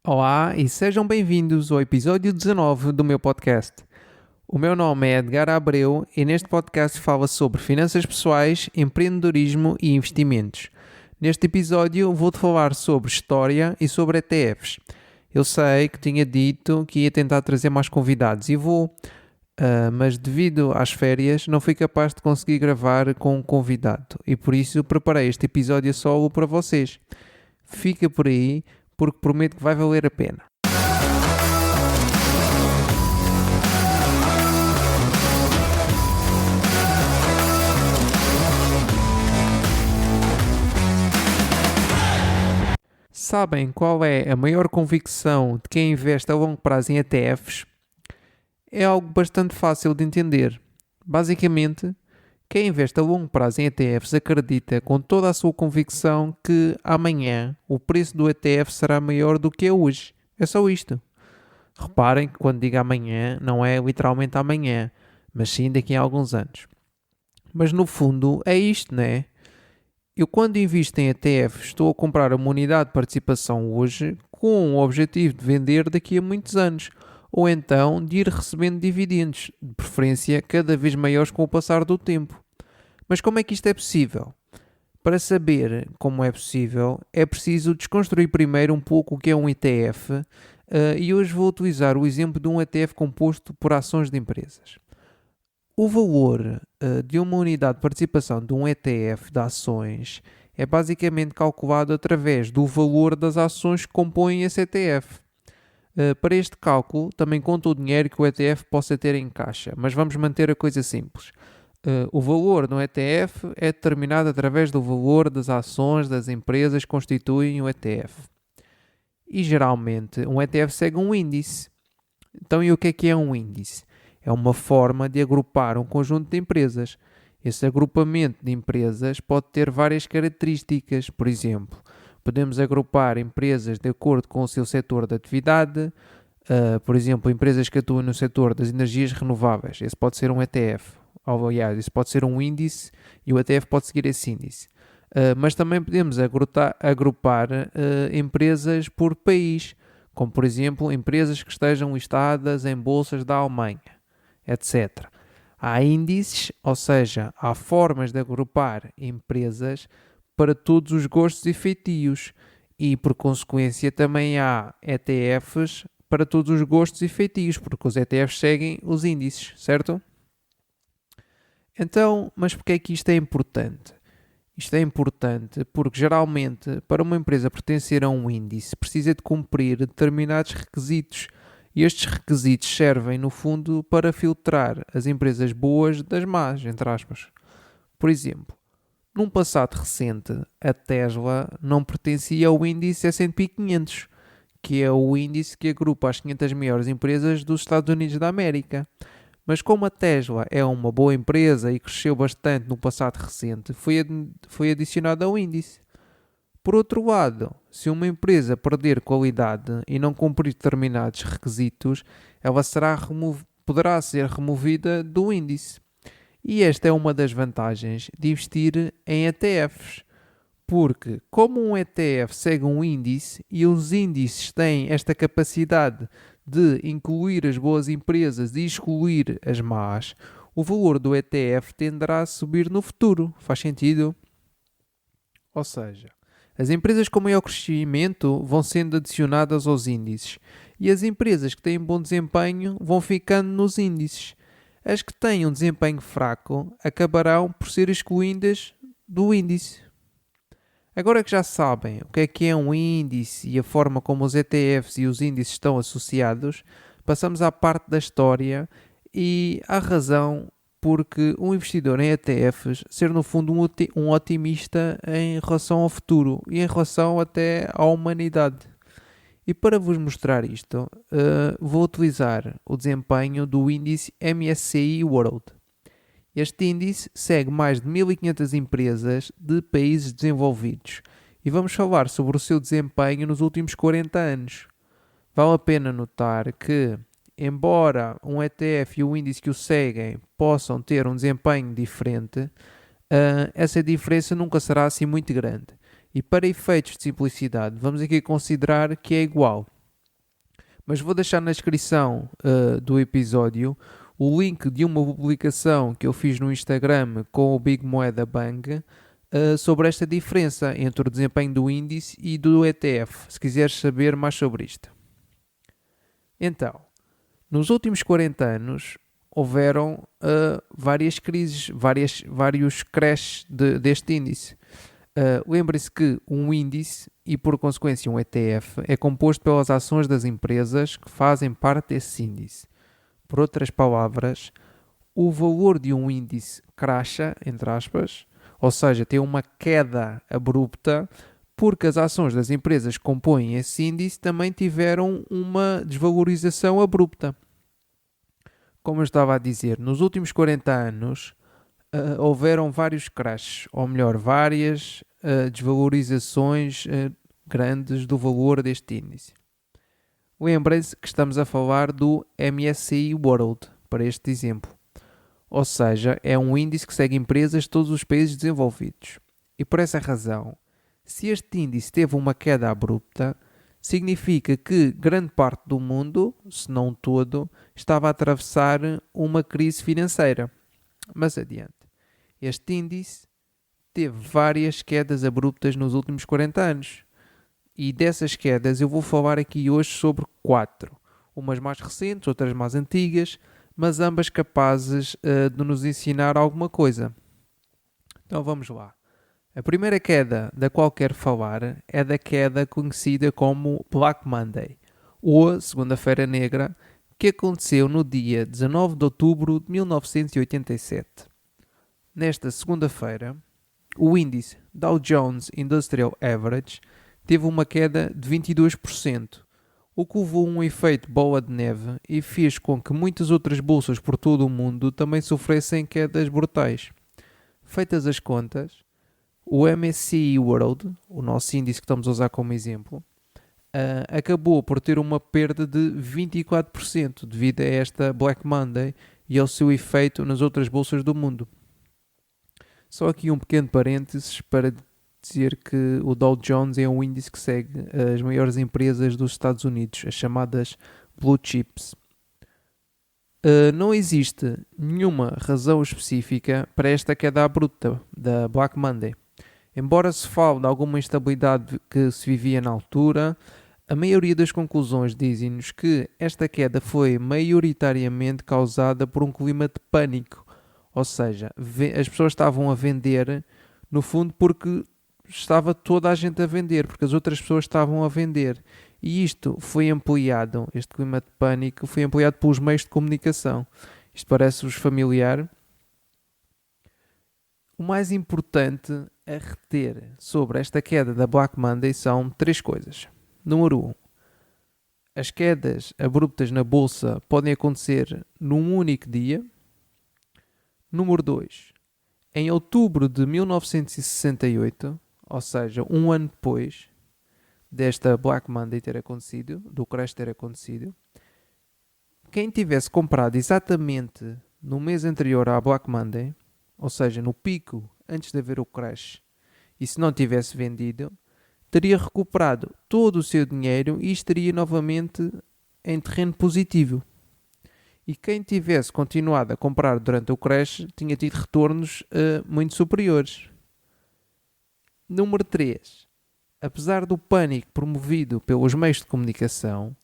Olá e sejam bem-vindos ao episódio 19 do meu podcast. O meu nome é Edgar Abreu e neste podcast fala sobre finanças pessoais, empreendedorismo e investimentos. Neste episódio vou-te falar sobre história e sobre ETFs. Eu sei que tinha dito que ia tentar trazer mais convidados e vou, mas devido às férias não fui capaz de conseguir gravar com um convidado e por isso preparei este episódio solo para vocês. Fica por aí porque prometo que vai valer a pena. Sabem qual é a maior convicção de quem investe a longo prazo em ETFs? É algo bastante fácil de entender. Basicamente, quem investe a longo prazo em ETFs acredita com toda a sua convicção que amanhã o preço do ETF será maior do que é hoje. É só isto. Reparem que quando digo amanhã, não é literalmente amanhã, mas sim daqui a alguns anos. Mas no fundo é isto, não é? Eu quando invisto em ETFs estou a comprar uma unidade de participação hoje com o objetivo de vender daqui a muitos anos, ou então de ir recebendo dividendos, de preferência cada vez maiores com o passar do tempo. Mas como é que isto é possível? Para saber como é possível, é preciso desconstruir primeiro um pouco o que é um ETF, e hoje vou utilizar o exemplo de um ETF composto por ações de empresas. O valor de uma unidade de participação de um ETF de ações é basicamente calculado através do valor das ações que compõem esse ETF. Para este cálculo, também conta o dinheiro que o ETF possa ter em caixa, mas vamos manter a coisa simples. O valor no ETF é determinado através do valor das ações das empresas que constituem o ETF. E geralmente um ETF segue um índice. Então, e o que é um índice? É uma forma de agrupar um conjunto de empresas. Esse agrupamento de empresas pode ter várias características. Por exemplo, podemos agrupar empresas de acordo com o seu setor de atividade. Por exemplo, empresas que atuam no setor das energias renováveis. Esse pode ser um ETF. Aliás, esse pode ser um índice e o ETF pode seguir esse índice. Mas também podemos agrupar empresas por país, como por exemplo empresas que estejam listadas em bolsas da Alemanha, etc. Há índices, ou seja, há formas de agrupar empresas para todos os gostos e feitios e, por consequência, também há ETFs para todos os gostos e feitios, porque os ETFs seguem os índices, certo? Então, mas porquê é que isto é importante? Isto é importante porque, geralmente, para uma empresa pertencer a um índice, precisa de cumprir determinados requisitos. E estes requisitos servem, no fundo, para filtrar as empresas boas das más, entre aspas. Por exemplo, num passado recente, a Tesla não pertencia ao índice S&P 500, que é o índice que agrupa as 500 maiores empresas dos Estados Unidos da América. Mas como a Tesla é uma boa empresa e cresceu bastante no passado recente, foi adicionada ao índice. Por outro lado, se uma empresa perder qualidade e não cumprir determinados requisitos, ela poderá ser removida do índice. E esta é uma das vantagens de investir em ETFs. Porque, como um ETF segue um índice e os índices têm esta capacidade de incluir as boas empresas e excluir as más, o valor do ETF tenderá a subir no futuro. Faz sentido? Ou seja, as empresas com maior crescimento vão sendo adicionadas aos índices e as empresas que têm bom desempenho vão ficando nos índices. As que têm um desempenho fraco acabarão por ser excluídas do índice. Agora que já sabem o que é um índice e a forma como os ETFs e os índices estão associados, passamos à parte da história e à razão porque um investidor em ETFs ser no fundo um otimista em relação ao futuro e em relação até à humanidade. E para vos mostrar isto, vou utilizar o desempenho do índice MSCI World. Este índice segue mais de 1.500 empresas de países desenvolvidos e vamos falar sobre o seu desempenho nos últimos 40 anos. Vale a pena notar que, embora um ETF e o índice que o seguem possam ter um desempenho diferente, essa diferença nunca será assim muito grande. E para efeitos de simplicidade, vamos aqui considerar que é igual. Mas vou deixar na descrição do episódio o link de uma publicação que eu fiz no Instagram com o Big Moeda Bang sobre esta diferença entre o desempenho do índice e do ETF, se quiseres saber mais sobre isto. Então, nos últimos 40 anos houveram várias crises, vários crashes deste índice. Lembre-se que um índice e, por consequência, um ETF é composto pelas ações das empresas que fazem parte desse índice. Por outras palavras, o valor de um índice cracha, entre aspas, ou seja, tem uma queda abrupta, porque as ações das empresas que compõem esse índice também tiveram uma desvalorização abrupta. Como eu estava a dizer, nos últimos 40 anos houveram vários crashes, ou melhor, várias desvalorizações grandes do valor deste índice. Lembrem-se que estamos a falar do MSCI World, para este exemplo. Ou seja, é um índice que segue empresas de todos os países desenvolvidos. E por essa razão, se este índice teve uma queda abrupta, significa que grande parte do mundo, se não todo, estava a atravessar uma crise financeira. Mas adiante. Este índice teve várias quedas abruptas nos últimos 40 anos. E dessas quedas eu vou falar aqui hoje sobre 4. Umas mais recentes, outras mais antigas, mas ambas capazes de nos ensinar alguma coisa. Então vamos lá. A primeira queda da qual quero falar é da queda conhecida como Black Monday, ou Segunda-feira Negra, que aconteceu no dia 19 de outubro de 1987. Nesta segunda-feira, o índice Dow Jones Industrial Average teve uma queda de 22%, o que levou a um efeito bola de neve e fez com que muitas outras bolsas por todo o mundo também sofressem quedas brutais. Feitas as contas, o MSCI World, o nosso índice que estamos a usar como exemplo, acabou por ter uma perda de 24% devido a esta Black Monday e ao seu efeito nas outras bolsas do mundo. Só aqui um pequeno parênteses para dizer que o Dow Jones é um índice que segue as maiores empresas dos Estados Unidos, as chamadas Blue Chips. Não existe nenhuma razão específica para esta queda abrupta da Black Monday. Embora se fale de alguma instabilidade que se vivia na altura, a maioria das conclusões dizem-nos que esta queda foi maioritariamente causada por um clima de pânico. Ou seja, as pessoas estavam a vender, no fundo, porque estava toda a gente a vender, porque as outras pessoas estavam a vender. E isto foi ampliado, este clima de pânico, foi ampliado pelos meios de comunicação. Isto parece-vos familiar? O mais importante a reter sobre esta queda da Black Monday são 3 coisas. Número 1. As quedas abruptas na bolsa podem acontecer num único dia. Número 2. Em outubro de 1968, ou seja, um ano depois desta Black Monday ter acontecido, do crash ter acontecido, quem tivesse comprado exatamente no mês anterior à Black Monday, ou seja, no pico antes de haver o crash, e se não tivesse vendido, teria recuperado todo o seu dinheiro e estaria novamente em terreno positivo. E quem tivesse continuado a comprar durante o crash tinha tido retornos muito superiores. Número 3. Apesar do pânico promovido pelos meios de comunicação,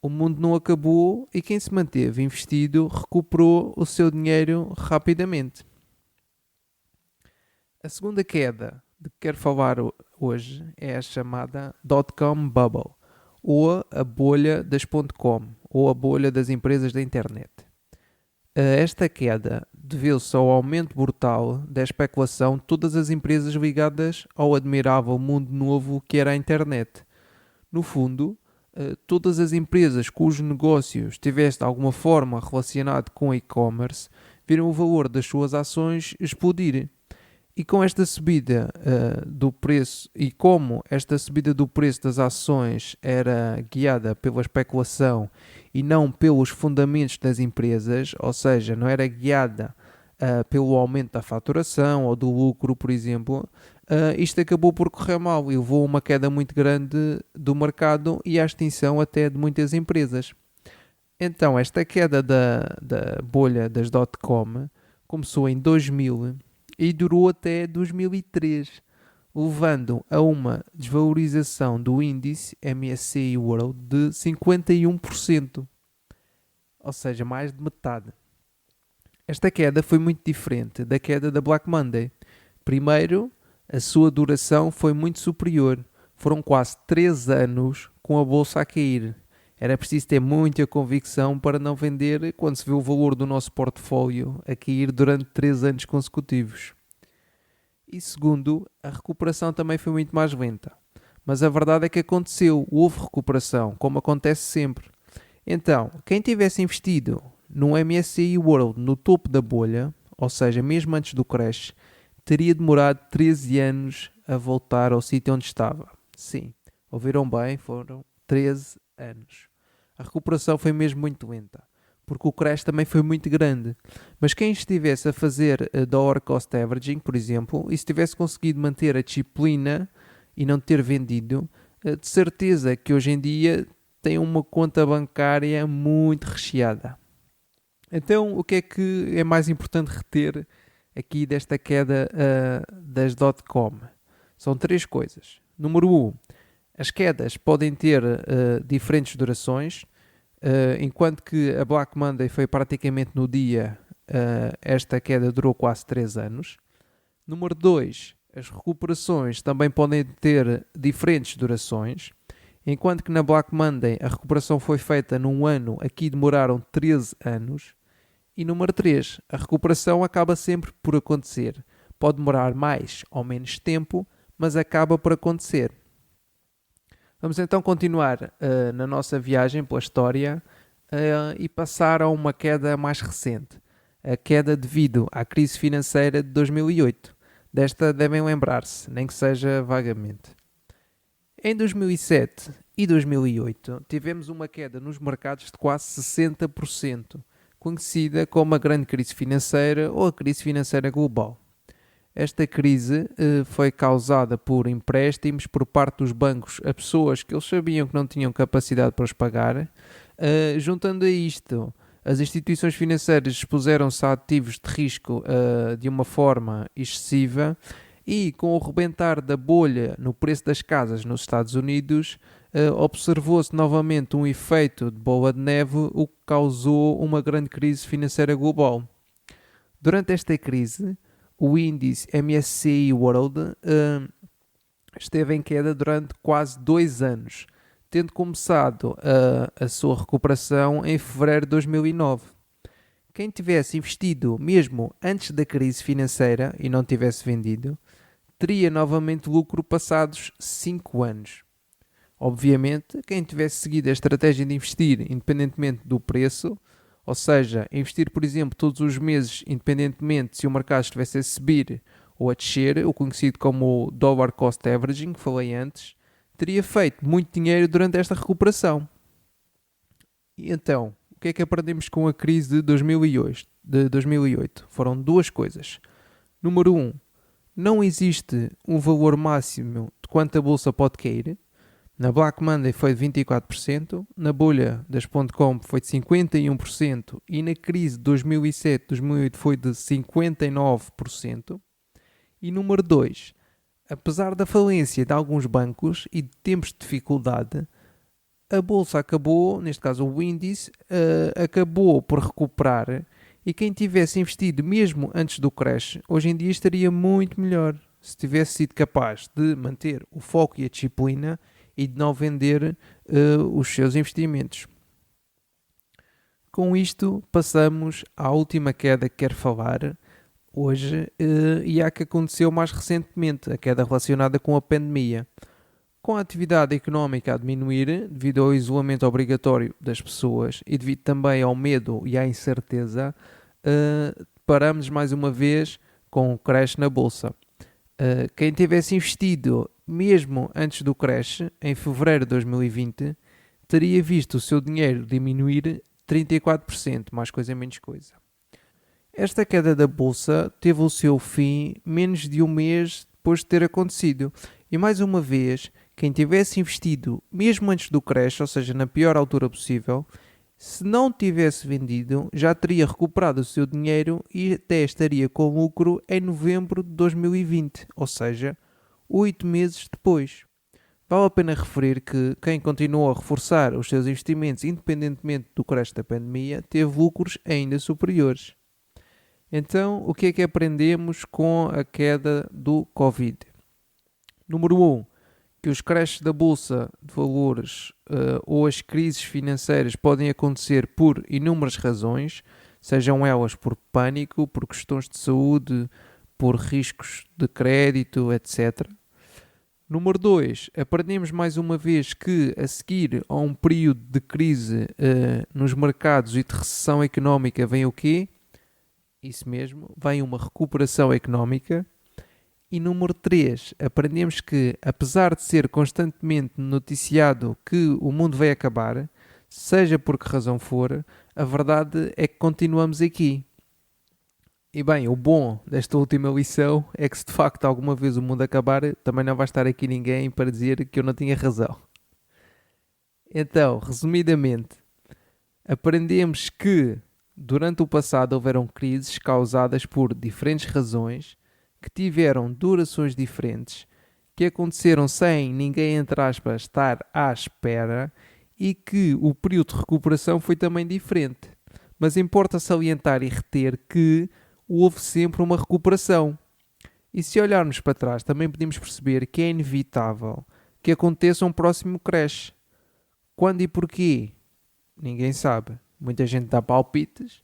o mundo não acabou e quem se manteve investido recuperou o seu dinheiro rapidamente. A segunda queda de que quero falar hoje é a chamada dot-com bubble, ou a bolha das .com, ou a bolha das empresas da internet. Esta queda deveu-se ao aumento brutal da especulação de todas as empresas ligadas ao admirável mundo novo que era a internet. No fundo, todas as empresas cujos negócios estivesse de alguma forma relacionado com e-commerce viram o valor das suas ações explodir. E com esta subida do preço, e como esta subida do preço das ações era guiada pela especulação e não pelos fundamentos das empresas, ou seja, não era guiada pelo aumento da faturação ou do lucro, por exemplo, isto acabou por correr mal e levou a uma queda muito grande do mercado e à extinção até de muitas empresas. Então, esta queda da bolha das dot-com começou em 2000 e durou até 2003, levando a uma desvalorização do índice MSCI World de 51%, ou seja, mais de metade. Esta queda foi muito diferente da queda da Black Monday. Primeiro, a sua duração foi muito superior. Foram quase 3 anos com a bolsa a cair. Era preciso ter muita convicção para não vender quando se vê o valor do nosso portfólio a cair durante 3 anos consecutivos. E segundo, a recuperação também foi muito mais lenta. Mas a verdade é que aconteceu, houve recuperação, como acontece sempre. Então, quem tivesse investido no MSCI World no topo da bolha, ou seja, mesmo antes do crash, teria demorado 13 anos a voltar ao sítio onde estava. Sim, ouviram bem, foram 13 anos. A recuperação foi mesmo muito lenta, porque o crash também foi muito grande. Mas quem estivesse a fazer dollar cost averaging, por exemplo, e se tivesse conseguido manter a disciplina e não ter vendido, de certeza que hoje em dia tem uma conta bancária muito recheada. Então, o que é mais importante reter aqui desta queda das dot-com? São 3 coisas. Número 1, as quedas podem ter diferentes durações, enquanto que a Black Monday foi praticamente no dia, esta queda durou quase 3 anos. Número 2, as recuperações também podem ter diferentes durações. Enquanto que na Black Monday a recuperação foi feita num ano, aqui demoraram 13 anos. E número 3, a recuperação acaba sempre por acontecer. Pode demorar mais ou menos tempo, mas acaba por acontecer. Vamos então continuar na nossa viagem pela história e passar a uma queda mais recente. A queda devido à crise financeira de 2008. Desta devem lembrar-se, nem que seja vagamente. Em 2007 e 2008 tivemos uma queda nos mercados de quase 60%, conhecida como a grande crise financeira ou a crise financeira global. Esta crise foi causada por empréstimos por parte dos bancos a pessoas que eles sabiam que não tinham capacidade para os pagar. Juntando a isto, as instituições financeiras expuseram-se a ativos de risco de uma forma excessiva e, com o rebentar da bolha no preço das casas nos Estados Unidos, observou-se novamente um efeito de bola de neve, o que causou uma grande crise financeira global. Durante esta crise, o índice MSCI World esteve em queda durante quase 2 anos, tendo começado a sua recuperação em fevereiro de 2009. Quem tivesse investido mesmo antes da crise financeira e não tivesse vendido, teria novamente lucro passados 5 anos. Obviamente, quem tivesse seguido a estratégia de investir independentemente do preço, ou seja, investir, por exemplo, todos os meses, independentemente se o mercado estivesse a subir ou a descer, o conhecido como dollar cost averaging, que falei antes, teria feito muito dinheiro durante esta recuperação. E então, o que é que aprendemos com a crise de 2008? Foram 2 coisas. Número 1, não existe um valor máximo de quanto a bolsa pode cair. Na Black Monday foi de 24%, na bolha das .com foi de 51% e na crise de 2007-2008 foi de 59%. E número 2, apesar da falência de alguns bancos e de tempos de dificuldade, a bolsa acabou, neste caso o índice, acabou por recuperar e quem tivesse investido mesmo antes do crash, hoje em dia estaria muito melhor se tivesse sido capaz de manter o foco e a disciplina e de não vender os seus investimentos. Com isto, passamos à última queda que quero falar hoje e à que aconteceu mais recentemente, a queda relacionada com a pandemia. Com a atividade económica a diminuir devido ao isolamento obrigatório das pessoas e devido também ao medo e à incerteza, paramos mais uma vez com o crash na bolsa. Quem tivesse investido mesmo antes do crash, em fevereiro de 2020, teria visto o seu dinheiro diminuir 34%, mais coisa menos coisa. Esta queda da bolsa teve o seu fim menos de um mês depois de ter acontecido. E mais uma vez, quem tivesse investido mesmo antes do crash, ou seja, na pior altura possível, se não tivesse vendido, já teria recuperado o seu dinheiro e até estaria com lucro em novembro de 2020, ou seja, 8 meses depois. Vale a pena referir que quem continuou a reforçar os seus investimentos independentemente do crash da pandemia teve lucros ainda superiores. Então, o que é que aprendemos com a queda do Covid? Número 1, que os crashes da bolsa de valores ou as crises financeiras podem acontecer por inúmeras razões, sejam elas por pânico, por questões de saúde, por riscos de crédito, etc. Número 2, aprendemos mais uma vez que a seguir a um período de crise nos mercados e de recessão económica vem o quê? Isso mesmo, vem uma recuperação económica. E número 3, aprendemos que, apesar de ser constantemente noticiado que o mundo vai acabar, seja por que razão for, a verdade é que continuamos aqui. E bem, o bom desta última lição é que se de facto alguma vez o mundo acabar, também não vai estar aqui ninguém para dizer que eu não tinha razão. Então, resumidamente, aprendemos que durante o passado houveram crises causadas por diferentes razões, que tiveram durações diferentes, que aconteceram sem ninguém, entre aspas, estar à espera e que o período de recuperação foi também diferente. Mas importa salientar e reter que houve sempre uma recuperação. E se olharmos para trás, também podemos perceber que é inevitável que aconteça um próximo crash. Quando e porquê? Ninguém sabe. Muita gente dá palpites,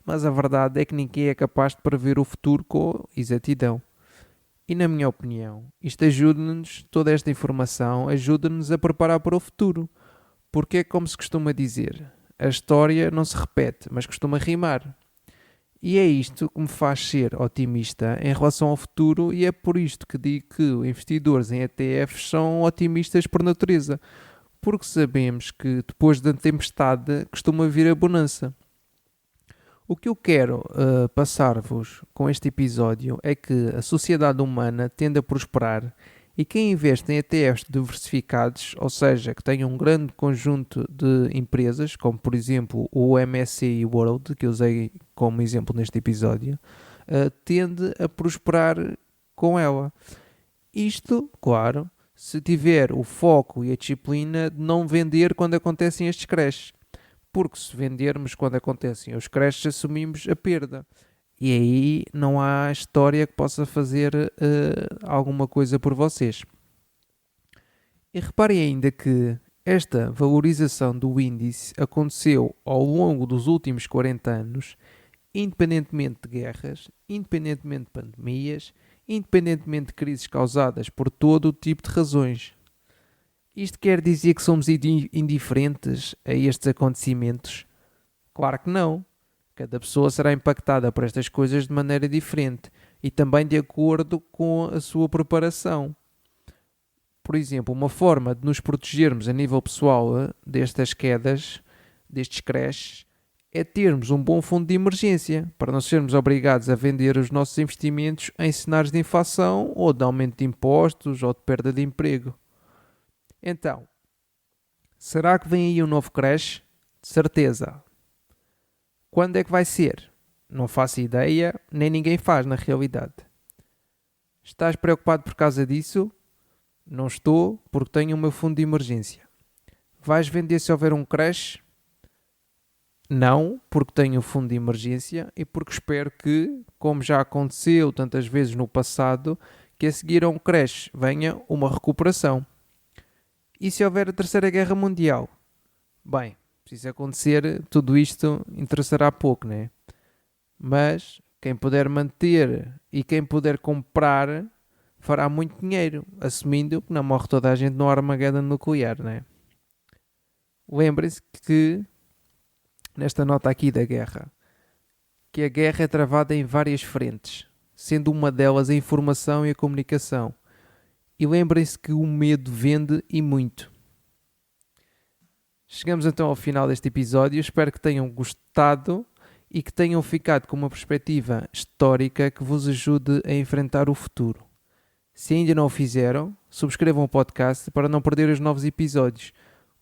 mas a verdade é que ninguém é capaz de prever o futuro com exatidão. E na minha opinião, isto ajuda-nos, toda esta informação ajuda-nos a preparar para o futuro. Porque é como se costuma dizer, a história não se repete, mas costuma rimar. E é isto que me faz ser otimista em relação ao futuro e é por isto que digo que investidores em ETFs são otimistas por natureza. Porque sabemos que depois da tempestade costuma vir a bonança. O que eu quero passar-vos com este episódio é que a sociedade humana tende a prosperar e quem investe em ETFs diversificados, ou seja, que tenham um grande conjunto de empresas, como por exemplo o MSCI World, que eu usei como exemplo neste episódio, tende a prosperar com ela. Isto, claro, se tiver o foco e a disciplina de não vender quando acontecem estes crashes. Porque se vendermos quando acontecem os crashes, assumimos a perda. E aí não há história que possa fazer alguma coisa por vocês. E reparem ainda que esta valorização do índice aconteceu ao longo dos últimos 40 anos, independentemente de guerras, independentemente de pandemias, independentemente de crises causadas por todo o tipo de razões. Isto quer dizer que somos indiferentes a estes acontecimentos? Claro que não. Cada pessoa será impactada por estas coisas de maneira diferente e também de acordo com a sua preparação. Por exemplo, uma forma de nos protegermos a nível pessoal destas quedas, destes crashes, é termos um bom fundo de emergência, para não sermos obrigados a vender os nossos investimentos em cenários de inflação ou de aumento de impostos ou de perda de emprego. Então, será que vem aí um novo crash? De certeza. Quando é que vai ser? Não faço ideia, nem ninguém faz na realidade. Estás preocupado por causa disso? Não estou, porque tenho o meu fundo de emergência. Vais vender se houver um crash? Não, porque tenho o fundo de emergência e porque espero que, como já aconteceu tantas vezes no passado, que a seguir a um crash venha uma recuperação. E se houver a Terceira Guerra Mundial? Bem, se isso acontecer, tudo isto interessará pouco, né? Mas quem puder manter e quem puder comprar fará muito dinheiro, assumindo que não morre toda a gente no Armageddon nuclear, né? Lembrem-se que, nesta nota aqui da guerra, que a guerra é travada em várias frentes, sendo uma delas a informação e a comunicação. E lembrem-se que o medo vende e muito. Chegamos então ao final deste episódio. Espero que tenham gostado e que tenham ficado com uma perspectiva histórica que vos ajude a enfrentar o futuro. Se ainda não o fizeram, subscrevam o podcast para não perder os novos episódios,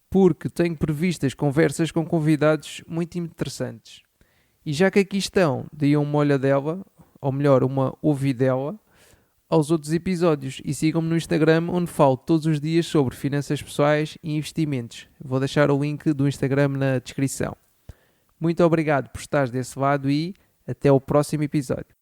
porque tenho previstas conversas com convidados muito interessantes. E já que aqui estão, deem uma olhadela, ou melhor, uma ouvidela, aos outros episódios e sigam-me no Instagram, onde falo todos os dias sobre finanças pessoais e investimentos. Vou deixar o link do Instagram na descrição. Muito obrigado por estares desse lado e até o próximo episódio.